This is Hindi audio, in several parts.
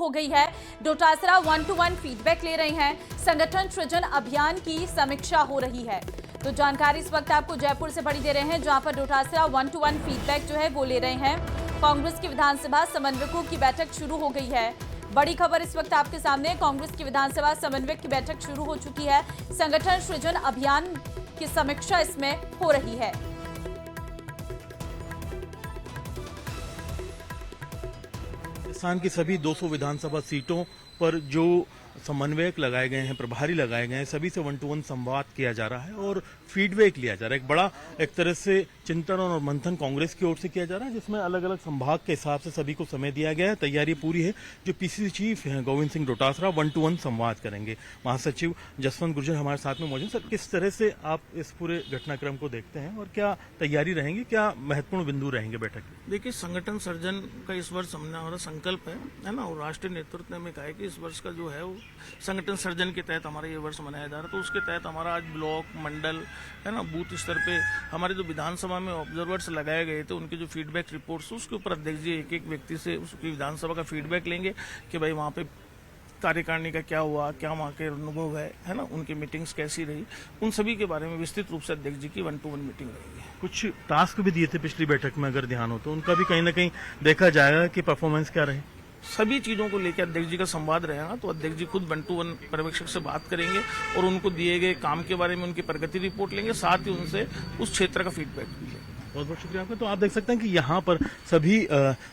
हो गई है। डोटासरा 1-to-1 फीडबैक ले रहे हैं। संगठन सृजन अभियान की समीक्षा हो रही है। तो जानकारी इस वक्त आपको जयपुर से बड़ी दे रहे हैं, जहां पर डोटासरा 1-to-1 फीडबैक जो है वो ले रहे हैं। कांग्रेस की विधानसभा समन्वयकों की बैठक शुरू हो गई है। बड़ी खबर इस वक्त आपके सामने, कांग्रेस की विधानसभा समन्वयक की बैठक शुरू हो चुकी है। संगठन सृजन अभियान की समीक्षा इसमें हो रही है। राजस्थान की सभी 200 विधानसभा सीटों पर जो समन्वयक लगाए गए हैं, प्रभारी लगाए गए हैं, सभी से 1-to-1 संवाद किया जा रहा है और फीडबैक लिया जा रहा है। एक बड़ा एक तरह से चिंतन और मंथन कांग्रेस की ओर से किया जा रहा है, जिसमें अलग अलग संभाग के हिसाब से सभी को समय दिया गया है। तैयारी पूरी है। जो पीसीसी चीफ हैं गोविंद सिंह डोटासरा 1-to-1 संवाद करेंगे। महासचिव जसवंत गुर्जर हमारे साथ में मौजूद। सर, किस तरह से आप इस पूरे घटनाक्रम को देखते हैं और क्या तैयारी रहेंगी, क्या महत्वपूर्ण बिंदु रहेंगे बैठक में? देखिए, संगठन सर्जन का इस वर्ष हमारा संकल्प है ना, और राष्ट्रीय नेतृत्व ने हमें कहा है कि इस वर्ष का जो है वो संगठन सर्जन के तहत हमारा ये वर्ष मनाया जा रहा है। तो उसके तहत हमारा आज ब्लॉक, मंडल है ना, बूथ स्तर पे हमारे जो विधानसभा में ऑब्जर्वर्स लगाए गए थे, उनकी जो फीडबैक रिपोर्ट्स, उसके ऊपर अध्यक्ष जी एक एक व्यक्ति से उसकी विधानसभा का फीडबैक लेंगे कि भाई वहाँ पे कार्यकारिणी का क्या हुआ, क्या वहाँ के अनुभव है ना, उनकी मीटिंग्स कैसी रही, उन सभी के बारे में विस्तृत रूप से अध्यक्ष जी की 1-to-1 मीटिंग रहेगी। कुछ टास्क भी दिए थे पिछली बैठक में, अगर ध्यान हो तो उनका भी कहीं ना कहीं देखा जाएगा कि परफॉर्मेंस क्या रहे। सभी चीजों को लेकर अध्यक्ष जी का संवाद रहेगा, तो अध्यक्ष जी खुद 1-to-1 पर्यवेक्षक से बात करेंगे और उनको दिए गए काम के बारे में उनकी प्रगति रिपोर्ट लेंगे, साथ ही उनसे उस क्षेत्र का फीडबैक भी लेंगे। बहुत बहुत शुक्रिया आपका। तो आप देख सकते हैं कि यहाँ पर सभी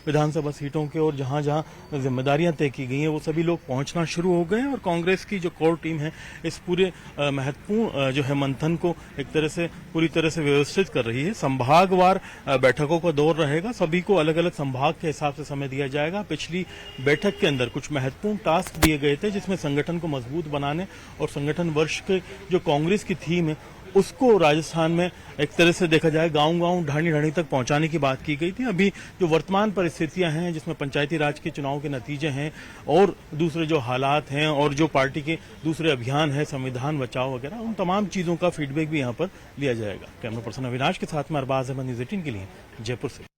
विधानसभा सीटों के और जहाँ जहाँ जिम्मेदारियां तय की गई हैं वो सभी लोग पहुंचना शुरू हो गए हैं और कांग्रेस की जो कोर टीम है इस पूरे महत्वपूर्ण जो है मंथन को एक तरह से पूरी तरह से व्यवस्थित कर रही है। संभागवार बैठकों का दौर रहेगा, सभी को अलग अलग संभाग के हिसाब से समय दिया जाएगा। पिछली बैठक के अंदर कुछ महत्वपूर्ण टास्क दिए गए थे, जिसमें संगठन को मजबूत बनाने और संगठन वर्ष के जो कांग्रेस की थीम है उसको राजस्थान में एक तरह से देखा जाए गांव-गांव, ढाणी-ढाणी तक पहुंचाने की बात की गई थी। अभी जो वर्तमान परिस्थितियां हैं, जिसमें पंचायती राज के चुनाव के नतीजे हैं और दूसरे जो हालात हैं और जो पार्टी के दूसरे अभियान है, संविधान बचाओ वगैरह, उन तमाम चीजों का फीडबैक भी यहाँ पर लिया जाएगा। कैमरा पर्सन अविनाश के साथ में अरबाज अहमद, न्यूज़ 18 के लिए जयपुर से।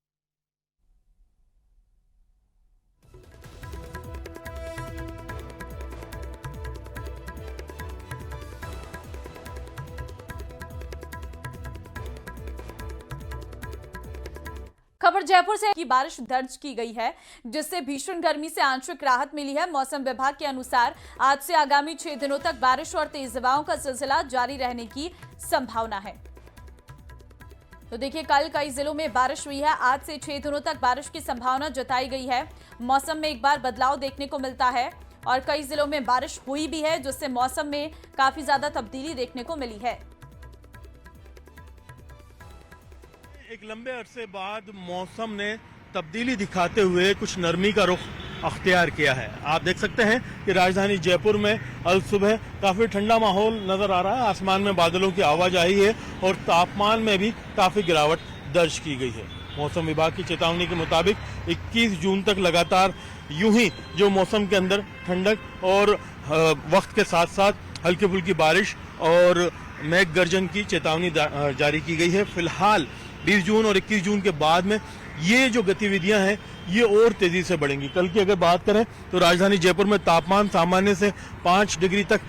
खबर जयपुर से की बारिश दर्ज की गई है, जिससे भीषण गर्मी से आंशिक राहत मिली है। मौसम विभाग के अनुसार आज से आगामी 6 दिनों तक बारिश और तेज हवाओं का सिलसिला जारी रहने की संभावना है। तो देखिए, कल कई जिलों में बारिश हुई है। आज से 6 दिनों तक बारिश की संभावना जताई गई है। मौसम में एक बार बदलाव देखने को मिलता है और कई जिलों में बारिश हुई भी है, जिससे मौसम में काफी ज्यादा तब्दीली देखने को मिली है। एक लंबे अरसे बाद मौसम ने तब्दीली दिखाते हुए कुछ नरमी का रुख अख्तियार किया है। आप देख सकते हैं कि राजधानी जयपुर में अल सुबह काफी ठंडा माहौल नजर आ रहा है। आसमान में बादलों की आवाजाही है और तापमान में भी काफी गिरावट दर्ज की गई है। मौसम विभाग की चेतावनी के मुताबिक 21 जून तक लगातार यूं ही जो मौसम के अंदर ठंडक और वक्त के साथ साथ हल्की फुल्की बारिश और मेघ गर्जन की चेतावनी जारी की गई है। फिलहाल 20 जून और 21 जून के बाद में ये जो गतिविधियां हैं ये और तेजी से बढ़ेंगी। कल की अगर बात करें तो राजधानी जयपुर में तापमान सामान्य से 5 डिग्री तक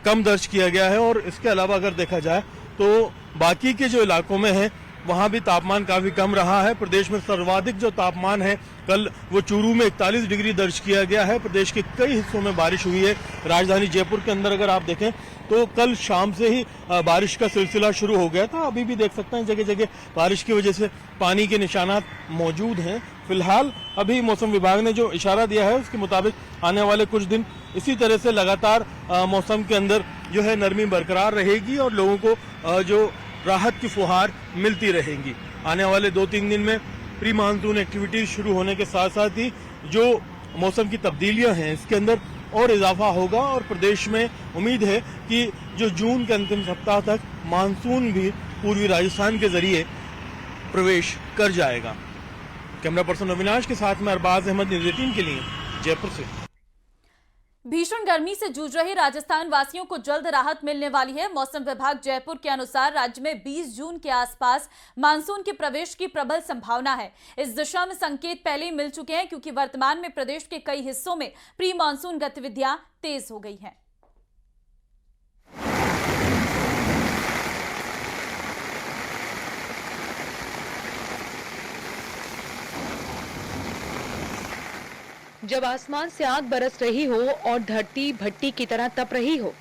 कम दर्ज किया गया है और इसके अलावा अगर देखा जाए तो बाकी के जो इलाकों में है वहां भी तापमान काफी कम रहा है। प्रदेश में सर्वाधिक जो तापमान है कल वो चूरू में 41 डिग्री दर्ज किया गया है। प्रदेश के कई हिस्सों में बारिश हुई है। राजधानी जयपुर के अंदर अगर आप देखें तो कल शाम से ही बारिश का सिलसिला शुरू हो गया था। अभी भी देख सकते हैं जगह जगह बारिश की वजह से पानी के निशानात मौजूद हैं। फिलहाल अभी मौसम विभाग ने जो इशारा दिया है उसके मुताबिक आने वाले कुछ दिन इसी तरह से लगातार मौसम के अंदर जो है नरमी बरकरार रहेगी और लोगों को जो राहत की फुहार मिलती रहेंगी। आने वाले 2-3 दिन में प्री मानसून एक्टिविटीज शुरू होने के साथ साथ ही जो मौसम की तब्दीलियां हैं इसके अंदर और इजाफा होगा और प्रदेश में उम्मीद है कि जो जून के अंतिम सप्ताह तक मानसून भी पूर्वी राजस्थान के जरिए प्रवेश कर जाएगा। कैमरा पर्सन अविनाश के साथ में अरबाज अहमद, न्यूज़ 18 के लिए जयपुर से। भीषण गर्मी से जूझ रहे राजस्थान वासियों को जल्द राहत मिलने वाली है। मौसम विभाग जयपुर के अनुसार राज्य में 20 जून के आसपास मानसून के प्रवेश की प्रबल संभावना है। इस दिशा में संकेत पहले ही मिल चुके हैं, क्योंकि वर्तमान में प्रदेश के कई हिस्सों में प्री मानसून गतिविधियां तेज हो गई हैं। जब आसमान से आग बरस रही हो और धरती भट्टी की तरह तप रही हो,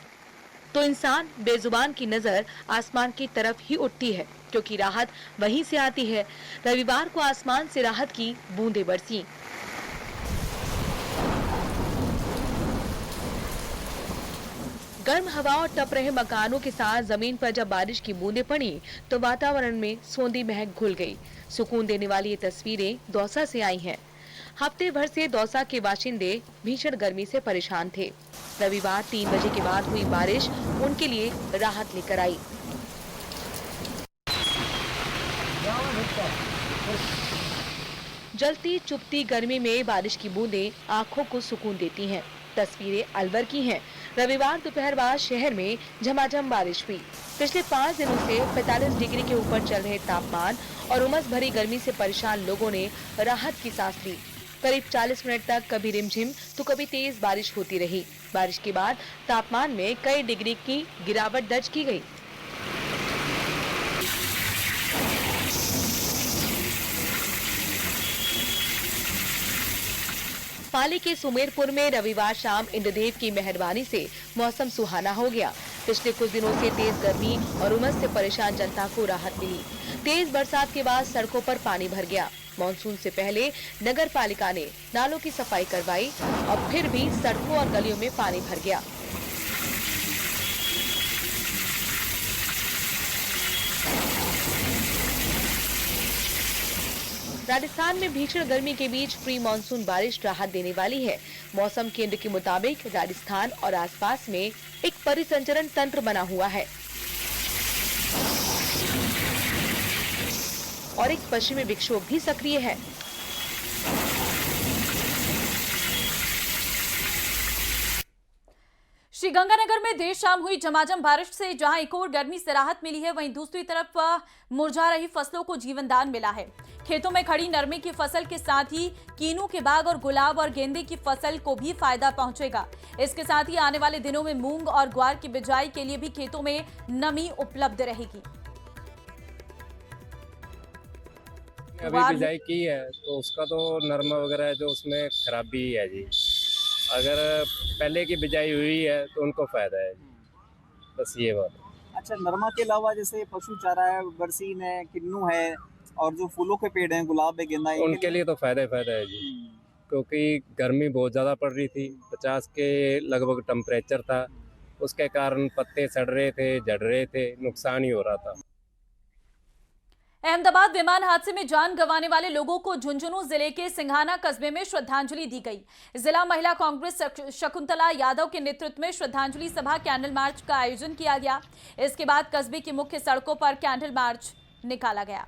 तो इंसान बेजुबान की नजर आसमान की तरफ ही उठती है, क्योंकि राहत वहीं से आती है। रविवार को आसमान से राहत की बूंदें बरसी। गर्म हवा और तप रहे मकानों के साथ जमीन पर जब बारिश की बूंदें पड़ी, तो वातावरण में सोंधी महक घुल गई। सुकून देने वाली ये तस्वीरें दौसा से आई हैं। हफ्ते भर से दौसा के बाशिंदे भीषण गर्मी से परेशान थे। रविवार 3 बजे के बाद हुई बारिश उनके लिए राहत लेकर आई। जलती चुपती गर्मी में बारिश की बूंदें आंखों को सुकून देती हैं। तस्वीरें अलवर की हैं। रविवार दोपहर बाद शहर में झमाझम बारिश हुई। पिछले 5 दिनों से 45 डिग्री के ऊपर चल रहे तापमान और उमस भरी गर्मी से परेशान लोगों ने राहत की सांस ली। करीब 40 मिनट तक कभी रिमझिम तो कभी तेज बारिश होती रही। बारिश के बाद तापमान में कई डिग्री की गिरावट दर्ज की गई। पाली के सुमेरपुर में रविवार शाम इंद्रदेव की मेहरबानी से मौसम सुहाना हो गया। पिछले कुछ दिनों से तेज गर्मी और उमस से परेशान जनता को राहत मिली। तेज बरसात के बाद सड़कों पर पानी भर गया। मानसून से पहले नगर पालिका ने नालों की सफाई करवाई और फिर भी सड़कों और गलियों में पानी भर गया। राजस्थान में भीषण गर्मी के बीच प्री मानसून बारिश राहत देने वाली है। मौसम केंद्र के मुताबिक राजस्थान और आसपास में एक परिसंचरण तंत्र बना हुआ है और एक पश्चिमी विक्षोभ भी सक्रिय है। श्रीगंगानगर में देर शाम हुई झमाझम बारिश से जहां एक ओर गर्मी से राहत मिली है, वहीं दूसरी तरफ मुरझा रही फसलों को जीवन दान मिला है। खेतों में खड़ी नरमे की फसल के साथ ही कीनू के बाग और गुलाब और गेंदे की फसल को भी फायदा पहुंचेगा। इसके साथ ही आने वाले दिनों में मूंग और ग्वार की बिजाई के लिए भी खेतों में नमी उपलब्ध रहेगी। अभी बिजाई की है तो उसका तो नरमा वगैरह जो उसमें खराबी है जी। अगर पहले की बिजाई हुई है तो उनको फायदा है जी, बस ये बात है। अच्छा, नरमा के अलावा जैसे पशु चारा है, बरसीन है, किन्नू है और जो फूलों के पेड़ हैं, गुलाब है, गेंदा है, उनके लिए तो फायदा ही फायदा है जी, क्योंकि गर्मी बहुत ज़्यादा पड़ रही थी। 50 के लगभग टेम्परेचर था, उसके कारण पत्ते सड़ रहे थे, झड़ रहे थे, नुकसान ही हो रहा था। अहमदाबाद विमान हादसे में जान गंवाने वाले लोगों को झुंझुनू जिले के सिंघाना कस्बे में श्रद्धांजलि दी गई। जिला महिला कांग्रेस शकुंतला यादव के नेतृत्व में श्रद्धांजलि सभा कैंडल मार्च का आयोजन किया गया। इसके बाद कस्बे की मुख्य सड़कों पर कैंडल मार्च निकाला गया।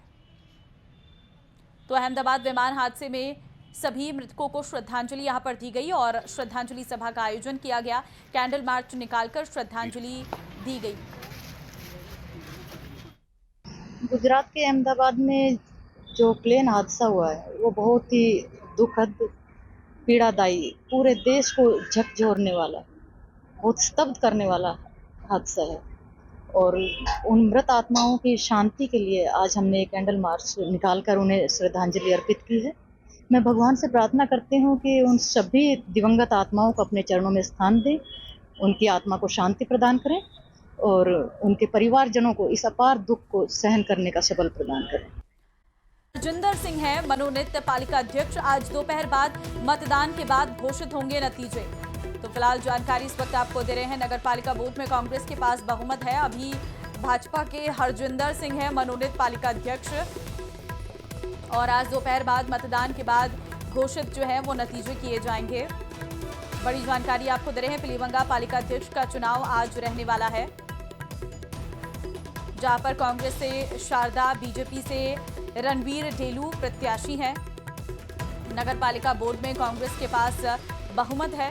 तो अहमदाबाद विमान हादसे में सभी मृतकों को श्रद्धांजलि यहां पर दी गई और श्रद्धांजलि सभा का आयोजन किया गया। कैंडल मार्च निकालकर श्रद्धांजलि दी गई। गुजरात के अहमदाबाद में जो प्लेन हादसा हुआ है वो बहुत ही दुखद, पीड़ादायी, पूरे देश को झकझोरने वाला, बहुत स्तब्ध करने वाला हादसा है। और उन मृत आत्माओं की शांति के लिए आज हमने कैंडल मार्च निकालकर उन्हें श्रद्धांजलि अर्पित की है। मैं भगवान से प्रार्थना करती हूँ कि उन सभी दिवंगत आत्माओं को अपने चरणों में स्थान दें, उनकी आत्मा को शांति प्रदान करें और उनके परिवारजनों को इस अपार दुख को सहन करने का सबल प्रदान करें। हरजिंदर सिंह है मनोनीत पालिका अध्यक्ष। आज दोपहर बाद मतदान के बाद घोषित होंगे नतीजे। तो फिलहाल जानकारी इस वक्त आपको दे रहे हैं। नगर पालिका बोर्ड में कांग्रेस के पास बहुमत है। अभी भाजपा के हरजिंदर सिंह है मनोनीत पालिका अध्यक्ष और आज दोपहर बाद मतदान के बाद घोषित जो है वो नतीजे किए जाएंगे। बड़ी जानकारी आपको दे रहे हैं। पीलीभंगा पालिका अध्यक्ष का चुनाव आज रहने वाला है, जहां पर कांग्रेस से शारदा, बीजेपी से रणवीर ढेलू प्रत्याशी हैं। नगर पालिका बोर्ड में कांग्रेस के पास बहुमत है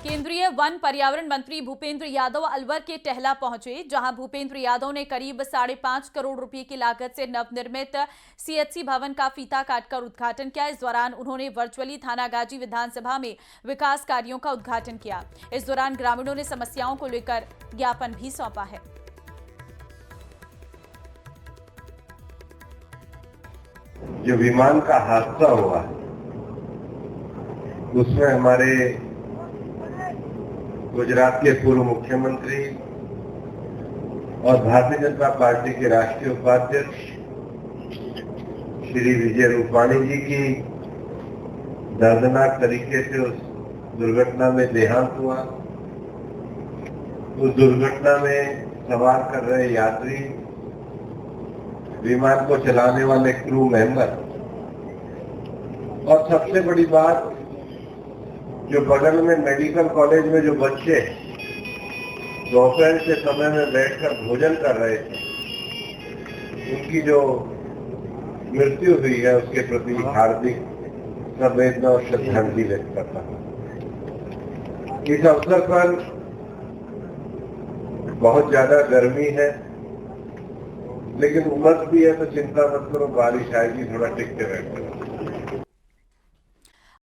केंद्रीय वन पर्यावरण मंत्री भूपेंद्र यादव अलवर के टहला पहुंचे, जहां भूपेंद्र यादव ने करीब 5.5 करोड़ रुपए की लागत से नवनिर्मित सीएचसी भवन का फीता काटकर उद्घाटन किया। इस दौरान उन्होंने वर्चुअली थानागाजी विधानसभा में विकास कार्यों का उद्घाटन किया। इस दौरान ग्रामीणों ने समस्याओं को लेकर ज्ञापन भी सौंपा है। जो विमान का हादसा हुआ उसमें हमारे गुजरात के पूर्व मुख्यमंत्री और भारतीय जनता पार्टी के राष्ट्रीय उपाध्यक्ष श्री विजय रूपाणी जी की दर्दनाक तरीके से उस दुर्घटना में देहांत हुआ। उस दुर्घटना में सवार कर रहे यात्री, विमान को चलाने वाले क्रू मेंबर और सबसे बड़ी बात, जो बगल में मेडिकल कॉलेज में जो बच्चे दोपहर के समय में बैठकर भोजन कर रहे थे, उनकी जो मृत्यु हुई है उसके प्रति हार्दिक संवेदना और श्रद्धांजलि व्यक्त करता हूं। इस अवसर पर बहुत ज्यादा गर्मी है, लेकिन उमस भी है, तो चिंता मत करो, बारिश आएगी, थोड़ा टिक के बैठो।